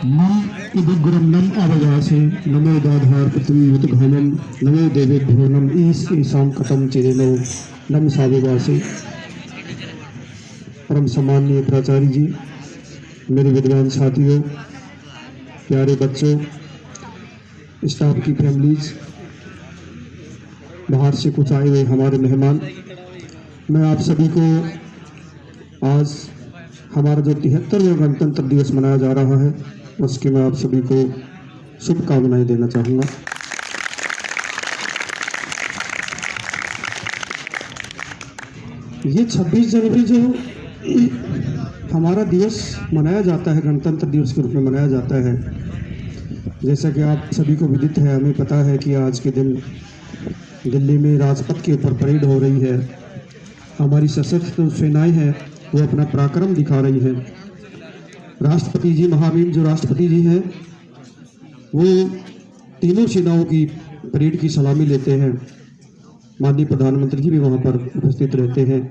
नम इदुग्रम नम आवगासे नमो दाधार पृथ्वी युतघानम नमो देवेभ्यो नम ईश ईशाम कटम चिरेनो नम साविगासे। परम सम्माननीय प्राचार्य जी, मेरे विद्वान साथियों, प्यारे बच्चों, स्टाफ की फैमिलीज, बाहर से कुछ आए हुए हमारे मेहमान, मैं आप सभी को आज हमारा जो 73वां गणतंत्र दिवस मनाया जा रहा है उसके मैं आप सभी को शुभकामनाएं देना चाहूँगा। ये 26 जनवरी जो हमारा दिवस मनाया जाता है, गणतंत्र दिवस के रूप में मनाया जाता है, जैसा कि आप सभी को विदित है, हमें पता है कि आज के दिन दिल्ली में राजपथ के ऊपर परेड हो रही है। हमारी सशस्त्र सेनाएं हैं वो अपना पराक्रम दिखा रही हैं। राष्ट्रपति जी, महामहिम जो राष्ट्रपति जी हैं, वो तीनों सेनाओं की परेड की सलामी लेते हैं। माननीय प्रधानमंत्री जी भी वहाँ पर उपस्थित रहते हैं,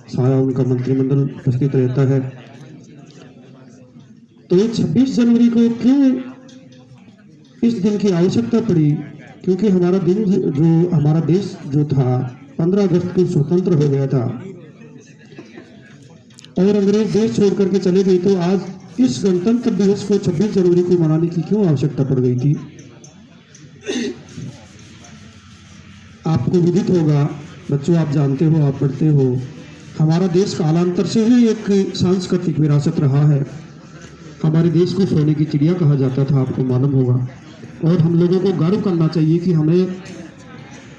सारा उनका मंत्रिमंडल उपस्थित रहता है। तो ये 26 जनवरी को क्यों इस दिन की आवश्यकता पड़ी? क्योंकि हमारा देश जो था 15 अगस्त को स्वतंत्र हो गया था और अंग्रेज देश छोड़ करके चले गए। तो आज इस गणतंत्र दिवस को 26 जनवरी को मनाने की क्यों आवश्यकता पड़ गई थी? आपको विदित होगा बच्चों, आप जानते हो, आप पढ़ते हो, हमारा देश कालांतर से ही एक सांस्कृतिक विरासत रहा है। हमारे देश को सोने की चिड़िया कहा जाता था, आपको मालूम होगा। और हम लोगों को गर्व करना चाहिए कि हमें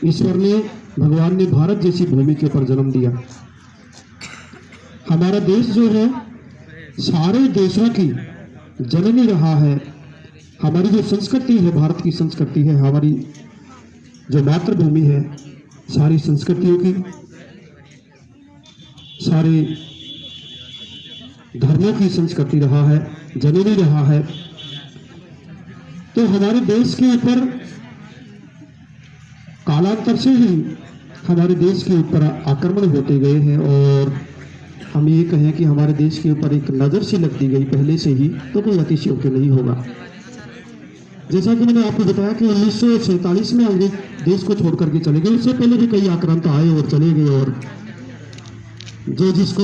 ईश्वर ने, भगवान ने भारत जैसी भूमि के ऊपर जन्म दिया। हमारा देश जो है सारे देशों की जननी रहा है। हमारी जो संस्कृति है, भारत की संस्कृति है, हमारी जो मातृभूमि है, सारी संस्कृतियों की, सारे धर्मों की संस्कृति रहा है, जननी रहा है। तो हमारे देश के ऊपर कालांतर से ही हमारे देश के ऊपर आक्रमण होते गए हैं और हम ये कहें कि हमारे देश के ऊपर एक नज़र सी लग दी गई पहले से ही, तो कोई अतिशयोक्ति नहीं होगा। जैसा कि मैंने आपको बताया कि 1947 में अंग्रेज देश को छोड़ करके चले गए। उससे पहले भी कई आक्रांत आए और चले गए और जो जिसको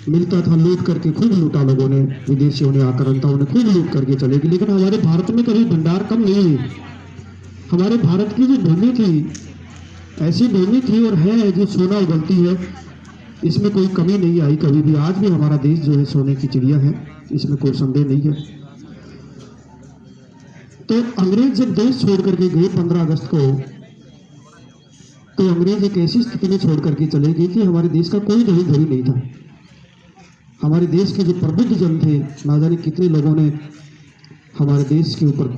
मिलता था लूट करके खूब लूटा लोगों ने, विदेशियों ने, आक्रांताओं ने खूब लूट करके चले गए। लेकिन हमारे भारत में कभी भंडार कम नहीं हुई। हमारे भारत की जो भूमि थी, ऐसी भूमि थी और है जो सोना उगलती है, इसमें कोई कमी नहीं आई कभी भी। आज भी हमारा देश जो है सोने की चिड़िया है, इसमें कोई संदेह नहीं है। तो अंग्रेज जब देश छोड़ करके गए 15 अगस्त को, तो अंग्रेज एक ऐसी स्थिति में छोड़ करके चले गए कि हमारे देश का कोई दही धरी नहीं था। हमारे देश के जो प्रबुद्ध जन थे, ना जाने कितने लोगों ने हमारे देश के ऊपर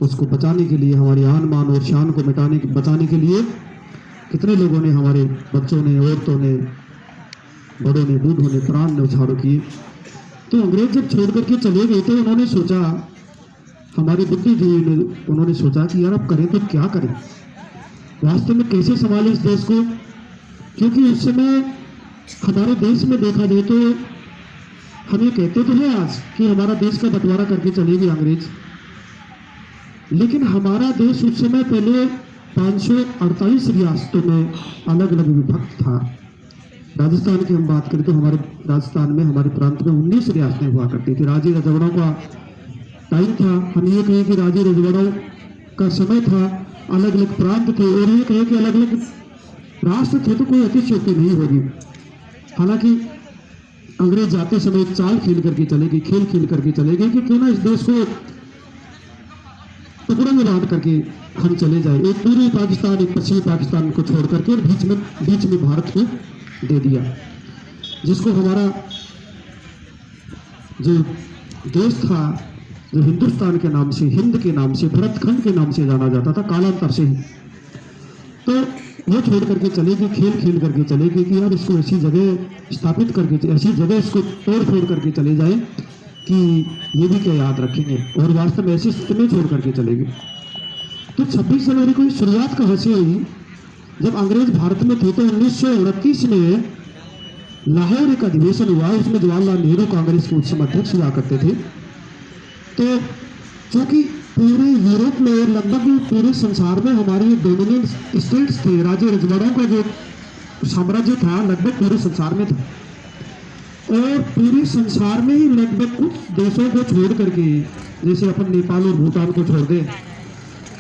उसको बचाने के लिए, हमारी आन मान और शान को बचाने के लिए कितने लोगों ने, हमारे बच्चों ने, औरतों ने, बड़ों ने, बूढ़ों ने प्राण न्यौछावर किए। तो अंग्रेज जब छोड़ करके चले गए तो उन्होंने सोचा, हमारी बुद्धिजीवी ने उन्होंने सोचा कि यार अब करें तो क्या करें, वास्तव में कैसे संभालें इस देश को। क्योंकि उस समय हमारे देश में देखा जाए तो हम ये कहते तो हैं आज कि हमारा देश का बंटवारा करके चले गए अंग्रेज, लेकिन हमारा देश उस समय पहले 548 रियासतों में अलग अलग विभक्त था। राजस्थान की हम बात करें तो हमारे राजस्थान में, हमारे प्रांत में 19 रियासतें हुआ करती थी। राजे रजवाड़ों का टाइम था, हम ये कहें कि राजे रजवाड़ों का समय था, अलग अलग प्रांत थे, और ये कहें कि अलग अलग राष्ट्र थे, तो कोई अतिशयोक्ति नहीं होगी। हालांकि अंग्रेज जाते समय एक चाल खेल करके चले गए, खेल खेल करके चले गए कि क्यों ना इस देश को टुकड़ों में बांट करके हम चले जाए, एक पूर्वी पाकिस्तान, एक पश्चिमी पाकिस्तान को छोड़ करके, और बीच में भारत को दे दिया, जिसको हमारा जो देश था, जो हिंदुस्तान के नाम से, हिंद के नाम से, भरतखंड के नाम से जाना जाता था कालांतर से ही। तो वो छोड़ करके चले गए, खेल खेल करके चले गए कि यार इसको ऐसी जगह स्थापित करके, ऐसी जगह इसको तोड़ फोड़ करके चले जाए कि ये भी क्या याद रखेंगे, और वास्तव में ऐसी स्थिति में छोड़ करके चले गए। तो 26 जनवरी को शुरुआत कहाँ से हुई? जब अंग्रेज भारत में थे तो 1929 में लाहौर एक अधिवेशन हुआ, उसमें जवाहरलाल नेहरू कांग्रेस के उस समय अध्यक्ष हुआ करते थे। तो चूंकि पूरे यूरोप में और लगभग पूरे संसार में हमारी डोमिनेंट स्टेट्स थे, राज्य रजवाड़ों का जो साम्राज्य था लगभग पूरे संसार में था, और पूरे संसार में ही लगभग कुछ देशों को छोड़ करके, जैसे अपन नेपाल और भूटान को छोड़ दें,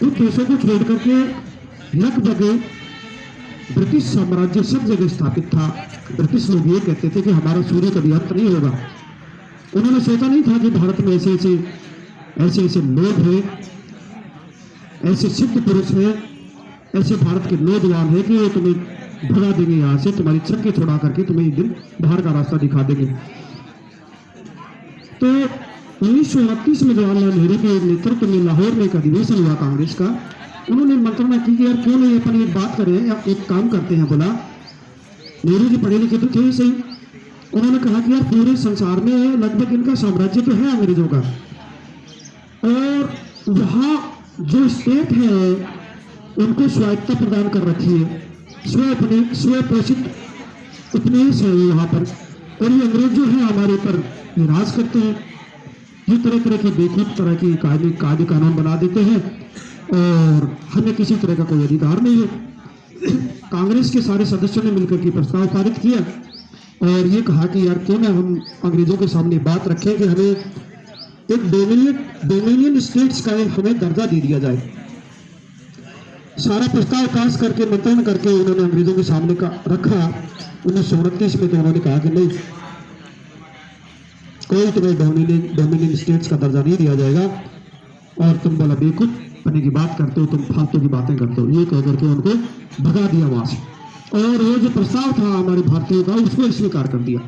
कुछ देशों को छोड़ करके लगभग ब्रिटिश साम्राज्य सब जगह स्थापित था। ब्रिटिश लोग ये कहते थे कि हमारा सूर्य कभी अंत नहीं होगा। उन्होंने सोचा नहीं था कि भारत में ऐसे ऐसे लोग हैं, ऐसे सिद्ध पुरुष हैं, ऐसे भारत के नौजवान हैं कि वो तुम्हें भगा देंगे यहाँ से, तुम्हारी छक्के छोड़ा करके तुम्हें एक दिन बाहर का रास्ता दिखा देंगे। तो 1929 में जवाहरलाल नेहरू के नेतृत्व में लाहौर में एक अधिवेशन हुआ कांग्रेस का। उन्होंने मंत्रणा की कि यार क्यों नहीं अपन एक बात करें या एक काम करते हैं। बोला, नेहरू जी पढ़े लिखे तो थे ही सही। उन्होंने कहा कि यार पूरे संसार में लगभग इनका साम्राज्य तो है अंग्रेजों का, और वहाँ जो स्टेट है उनको स्वायत्ता प्रदान कर रखी है, स्वपोषित उपनिवेश है यहाँ पर, और ये अंग्रेज जो है हमारे ऊपर राज करते हैं। ये तरह तरह की बेखूब तरह की कायदे कानून बना देते हैं और हमें किसी तरह का कोई अधिकार नहीं है। कांग्रेस के सारे सदस्यों ने मिलकर के प्रस्ताव पारित किया और ये कहा कि यार क्यों ना हम अंग्रेजों के सामने बात रखें कि हमें एक डोमिनियन स्टेट्स का हमें दर्जा दे दिया जाए। सारा प्रस्ताव पास करके मंत्रण करके उन्होंने अंग्रेजों के सामने का रखा 1929 में। तो उन्होंने कहा कि नहीं, कोई तुम्हें डोमिनियन स्टेट्स का दर्जा नहीं दिया जाएगा, और तुम बोला बेवकूफ बने की बात करते हो, तुम फालतू की बातें करते हो, ये कह करके उनको भगा दिया वहां से। और वो जो प्रस्ताव था हमारे भारतीयों का उसको स्वीकार कर दिया।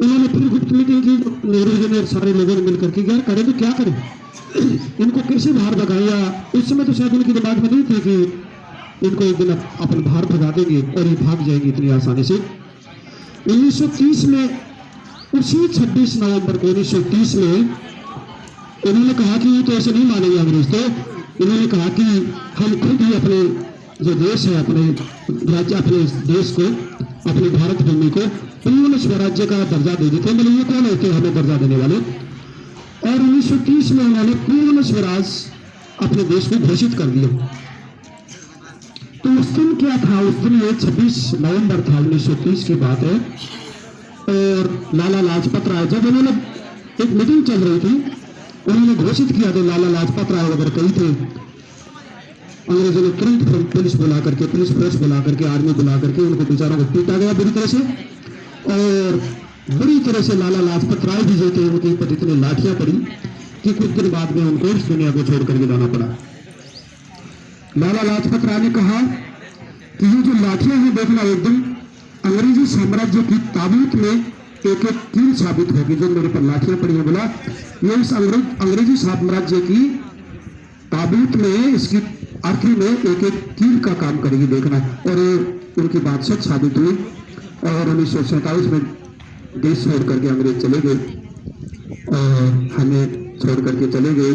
उन्होंने फिर गुप्त मीटिंग की, नेहरू जी ने सारे लोगों ने मिलकर के यार करें तो क्या करें, इनको कैसे बाहर भगाया। उस समय तो शायद उनके दिमाग में नहीं थे कि इनको एक दिन अपन बाहर भगा देंगे और ये भाग जाएंगे इतनी आसानी से। 1930 में उसी 26 नवंबर को 1930 में उन्होंने कहा कि तो ऐसे नहीं मानेंगे अंग्रेज। तो इन्होंने कहा कि हम खुद ही अपने जो देश है, अपने राज्य, अपने देश को, अपने भारत भूमि को पूर्ण स्वराज्य का दर्जा दे देते हैं। मतलब ये कौन होते हैं हमें दर्जा देने वाले। और 1930 में उन्होंने पूर्ण स्वराज अपने देश को घोषित कर दिया। तो उस दिन क्या था, उस दिन ये 26 नवंबर था 1930 की बात है। और लाला लाजपत राय, जब उन्होंने एक मीटिंग चल रही थी, उन्होंने घोषित किया था, लाला लाजपत राय वगैरह कही थे, अंग्रेजों ने तुरंत पुलिस बुला करके, पुलिस फोर्स बुला करके, आर्मी बुला करके उनको बेचारों को पीटा गया बुरी तरह से। और बुरी तरह से लाला लाजपत राय भी जो थे उनके ऊपर इतनी लाठियां पड़ी कि कुछ दिन बाद में उनको इस दुनिया को छोड़ करके जाना पड़ा। लाला लाजपत राय ने कहा कि ये जो लाठियां हैं देखना, एक दिन अंग्रेजी साम्राज्य की ताबूत में एक एक कील साबित होगी। जो मेरे पर लाठियां पड़ी है, बोला ये इस अंग्रेजी साम्राज्य की ताबूत में, इसकी आखिरी में एक एक कील का काम करेगी देखना। और उनकी बात सच साबित हुई। और 1947 में देश छोड़ करके अंग्रेज चले गए और हमें छोड़ करके चले गए।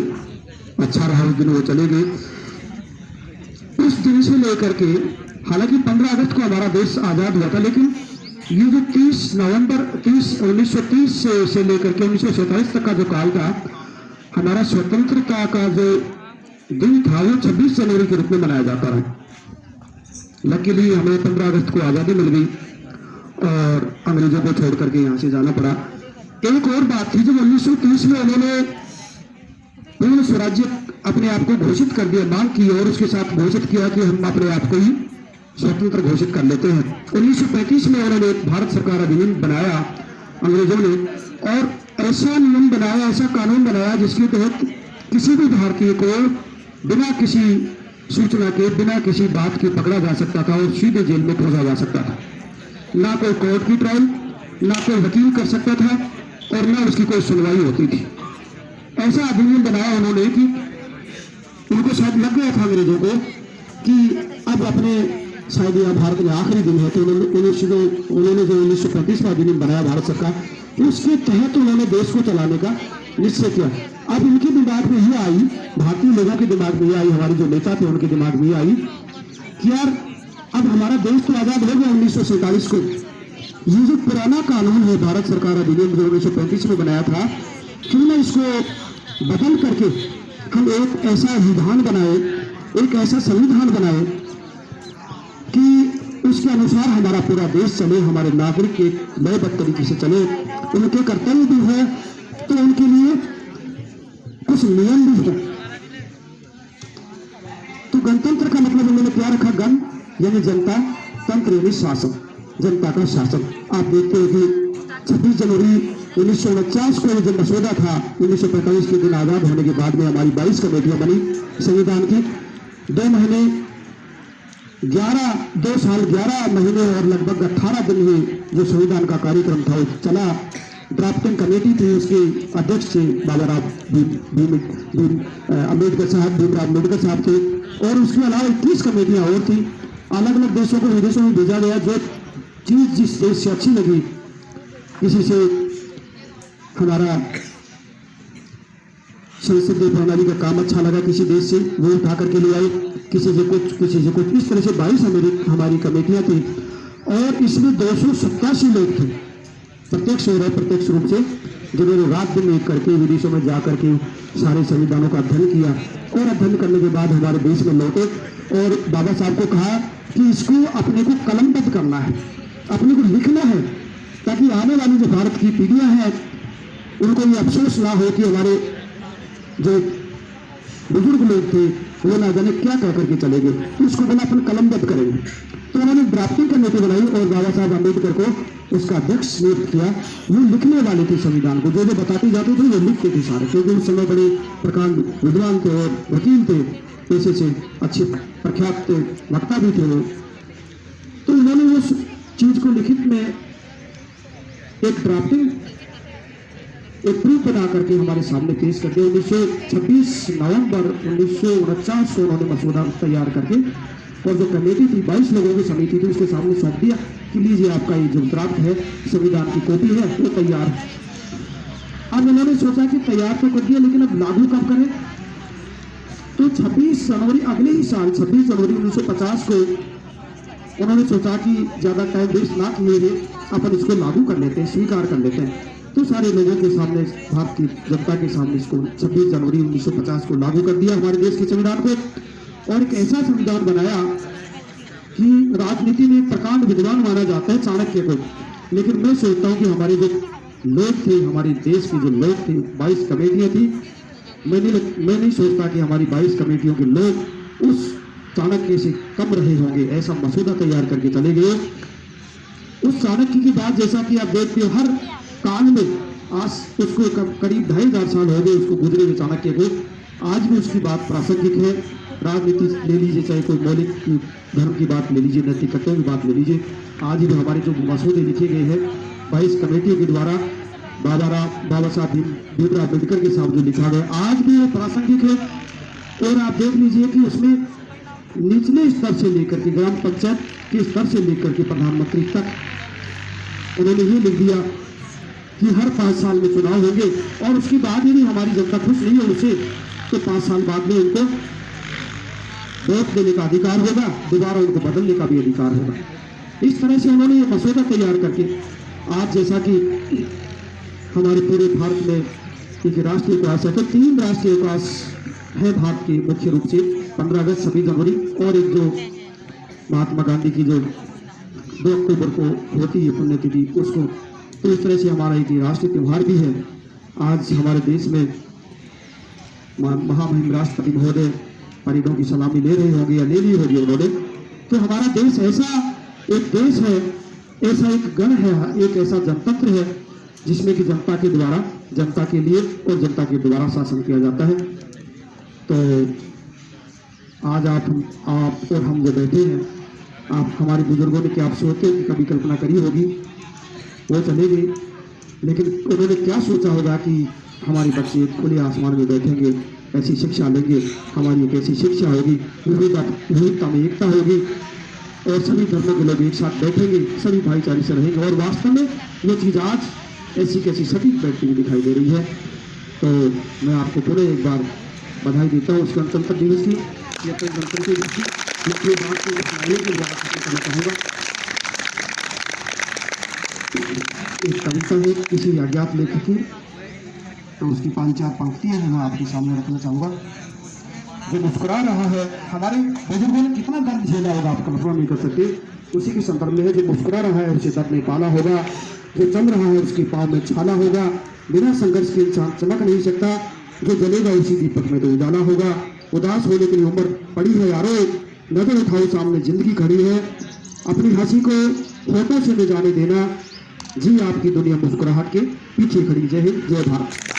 अच्छा रहा उस दिन वो चले गए। उस दिन से लेकर के, हालांकि 15 अगस्त को हमारा देश आजाद हुआ था, लेकिन ये जो 30 नवंबर 1930 से लेकर के 1947 तक का जो काल था, हमारा स्वतंत्रता का जो दिन था वो 26 जनवरी के रूप में मनाया जाता रहा। लकीली हमें 15 अगस्त को आजादी मिल गई और अंग्रेजों को छोड़ करके यहाँ से जाना पड़ा। एक और बात थी, जब 1930 में उन्होंने पूर्ण स्वराज्य अपने आप को घोषित कर दिया, मांग की, और उसके साथ घोषित किया कि हम अपने आप को ही स्वतंत्र घोषित कर लेते हैं। 1935 में उन्होंने भारत सरकार अधिनियम बनाया अंग्रेजों ने, और ऐसा नियम बनाया, ऐसा कानून बनाया जिसके तहत किसी भी भारतीय को बिना किसी सूचना के, बिना किसी बात के पकड़ा जा सकता था और सीधे जेल में भेजा जा सकता था। ना कोई कोर्ट की ट्रायल, ना कोई वकील कर सकता था, और ना उसकी कोई सुनवाई होती थी। ऐसा अधिनियम बनाया उन्होंने कि उनको शायद लग गया था अंग्रेजों को कि अब अपने शायद यह भारत में आखिरी दिन है। तो उन्होंने जो 1935 का अधिनियम बनाया भारत सरकार, उसके तहत उन्होंने देश को चलाने का निश्चय किया। अब उनके दिमाग में ये आई, भारतीय लोगों के दिमाग में ये आई, हमारे जो नेता थे उनके दिमाग में ये आई कि यार अब हमारा देश तो आजाद हो गया 1947 को, ये जो पुराना कानून है भारत सरकार अधिनियम जो 1935 में बनाया था, क्यों ना इसको बदल करके हम एक ऐसा विधान बनाए, एक ऐसा संविधान बनाए कि उसके अनुसार हमारा पूरा देश चले, हमारे नागरिक एक लयबद्ध तरीके से चले, उनके कर्तव्य भी है तो उनके लिए कुछ नियम भी है। तो गणतंत्र का मतलब उन्होंने क्या रखा? गण यानी जनता, तंत्र यानी शासन, जनता का शासन। आप देखते हो कि 26 जनवरी 1949 को ये जो मसौदा था, 1945 के दिन आजाद होने के बाद में हमारी 22 कमेटियां बनी संविधान की। 2 साल 11 महीने और लगभग 18 दिन में जो संविधान का कार्यक्रम था वो चला। ड्राफ्टिंग कमेटी थी, उसके अध्यक्ष थे बाबा भीमराव अम्बेडकर साहब थे, और उसके अलावा 21 कमेटियां और थी। अलग अलग देशों को, विदेशों में भेजा गया। जो चीज जिस देश से अच्छी लगी, किसी से हमारा संसदीय प्रणाली का काम अच्छा लगा, किसी देश से वो उठा करके ले आए, किसी से कुछ। इस तरह से 22 हमारी कमेटियां थी, और इसमें 287 लोग थे प्रत्यक्ष और अप्रत्यक्ष रूप से, जिन्होंने रात दिन एक करके विदेशों में जा करके सारे संविधानों का अध्ययन किया, और अध्ययन करने के बाद हमारे देश में लौटे और बाबा साहब को कहा कि इसको अपने को कलमबद्ध करना है, अपने को लिखना है, ताकि आने वाली जो भारत की पीढ़ियां हैं उनको ये अफसोस ना हो कि हमारे जो बुजुर्ग लोग थे वो ना जाने क्या कह करके चले गए, तो उसको बना अपन कलमबद्ध करेंगे। तो उन्होंने ड्राफ्टिंग कमेटी बनाई और बाबा साहब अम्बेडकर को उसका अध्यक्ष नियुक्त किया। वो लिखने वाले थे संविधान को, जो बताते जाते थे वो लिखते थे सारे, क्योंकि उस समय बड़े प्रकांड विद्वान थे और वकील थे, पेशे से अच्छे प्रख्यात थे, वक्ता भी थे वो। तो उन्होंने उस चीज को लिखित में एक ड्राफ्टिंग, एक प्रूफ बना करके हमारे सामने पेश कर दिया। 26 नवंबर 1949 को उन्होंने मसौदा तैयार करके, और जो कमेटी थी 22 लोगों की समिति थी, उसके सामने सौंप दिया कि लीजिए आपका ये जो ड्राफ्ट है संविधान की कॉपी है वो तैयार है। अब उन्होंने सोचा कि तैयार तो कर दिया, लेकिन अब लागू कब करें? तो 26 जनवरी अगले ही साल 26 जनवरी 1950 को उन्होंने सोचा कि ज्यादा टाइम वेस्ट ना किए हुए अपन इसको लागू कर लेते हैं, स्वीकार कर लेते हैं। तो सारे लोगों के सामने, भारत की जनता के सामने इसको 26 जनवरी 1950 को लागू कर दिया हमारे देश के संविधान को, और एक ऐसा संविधान बनाया कि राजनीति में एक प्रकांड विद्वान माना जाता है चाणक्य को, लेकिन मैं सोचता हूँ कि हमारे जो लोग थे, हमारे देश के जो लोग थे, 22 कमेटियां थी, मैं नहीं सोचता कि हमारी 22 कमेटियों के लोग उस चाणक्य से कम रहे होंगे। ऐसा मसौदा तैयार करके चले गए। उस चाणक्य की बात, जैसा कि आप देखते हो हर काल में, आज उसको करीब 2500 साल हो गए उसको गुजरे हुए चाणक्य को, आज भी उसकी बात प्रासंगिक है। राजनीति ले लीजिए, चाहे कोई मौलिक धर्म की बात ले लीजिए, नैतिकताओं की बात ले लीजिए, आज भी हमारे जो मसौदे लिखे गए हैं 22 कमेटियों के द्वारा, बाबा साहब भीमराव अम्बेडकर के साथ जो लिखा गया, आज भी वो प्रासंगिक है। और आप देख लीजिए कि उसमें निचले स्तर से लेकर के, ग्राम पंचायत के स्तर से लेकर के प्रधानमंत्री तक उन्होंने ये लिख दिया कि हर 5 साल में चुनाव होंगे, और उसके बाद यदि हमारी जनता खुश नहीं है उसे, तो 5 साल बाद में उनको वोट देने का अधिकार होगा, दोबारा उनको बदलने का भी अधिकार होगा। इस तरह से उन्होंने ये मसौदा तैयार करके, आज जैसा कि हमारे पूरे भारत में एक राष्ट्रीय अवकाश है, तो 3 राष्ट्रीय अवकाश है भारत के मुख्य रूप से, 15 अगस्त, 26 जनवरी, और एक जो महात्मा गांधी की जो 2 अक्टूबर को होती है पुण्यतिथि, उसको। तो इस तरह से हमारा एक राष्ट्रीय त्यौहार भी है। आज हमारे देश में महामहिम राष्ट्रपति महोदय परेडों की सलामी ले रहे होंगे या ले ली होगी उन्होंने। तो हमारा देश ऐसा एक देश है, ऐसा एक गण है, एक ऐसा जनतंत्र है जिसमें कि जनता के द्वारा, जनता के लिए और जनता के द्वारा शासन किया जाता है। तो आज आप और हम जो बैठे हैं, आप हमारे बुजुर्गों ने क्या आप सोचते कि कभी कल्पना करी होगी? वो चले गए, लेकिन उन्होंने क्या सोचा होगा कि हमारे बच्चे खुले आसमान में बैठेंगे, ऐसी शिक्षा लेंगे, हमारी एक ऐसी शिक्षा होगी, विविधता में एकता होगी, और सभी धर्मों के लोग एक साथ बैठेंगे, सभी भाईचारे से रहेंगे। और वास्तव में वो चीज़ आज ऐसी कैसी सटीक बैठती हुई दिखाई दे रही है। तो मैं आपको पुनः एक बार बधाई देता हूँ उस गणतंत्र दिवस की, या फिर गणतंत्र दिवस की। मैं बात को करना चाहूँगा। एक कविता है किसी अज्ञात लेखक की, तो उसकी 5-4 पंक्तियां हैं मैं आपके सामने रखना चाहूँगा। जो मुस्कुरा रहा है, हमारे बुजुर्गों ने कितना दर्द झेला होगा आप कल्पना नहीं कर सकते, उसी के संदर्भ में है। जो मुस्कुरा रहा है उसे दर्द नहीं पाला होगा, जो चल रहा है उसके पाँव में छाला होगा, बिना संघर्ष के इंसान चमक नहीं सकता, जो जलेगा उसी दीपक में तो उजाला होगा। उदास होने की उम्र पड़ी है यारो, नजर उठाओ सामने जिंदगी खड़ी है, अपनी हंसी को होठों से न जाने देना, जी आपकी दुनिया मुस्कुराहट के पीछे खड़ी। जय हिंद, जय भारत।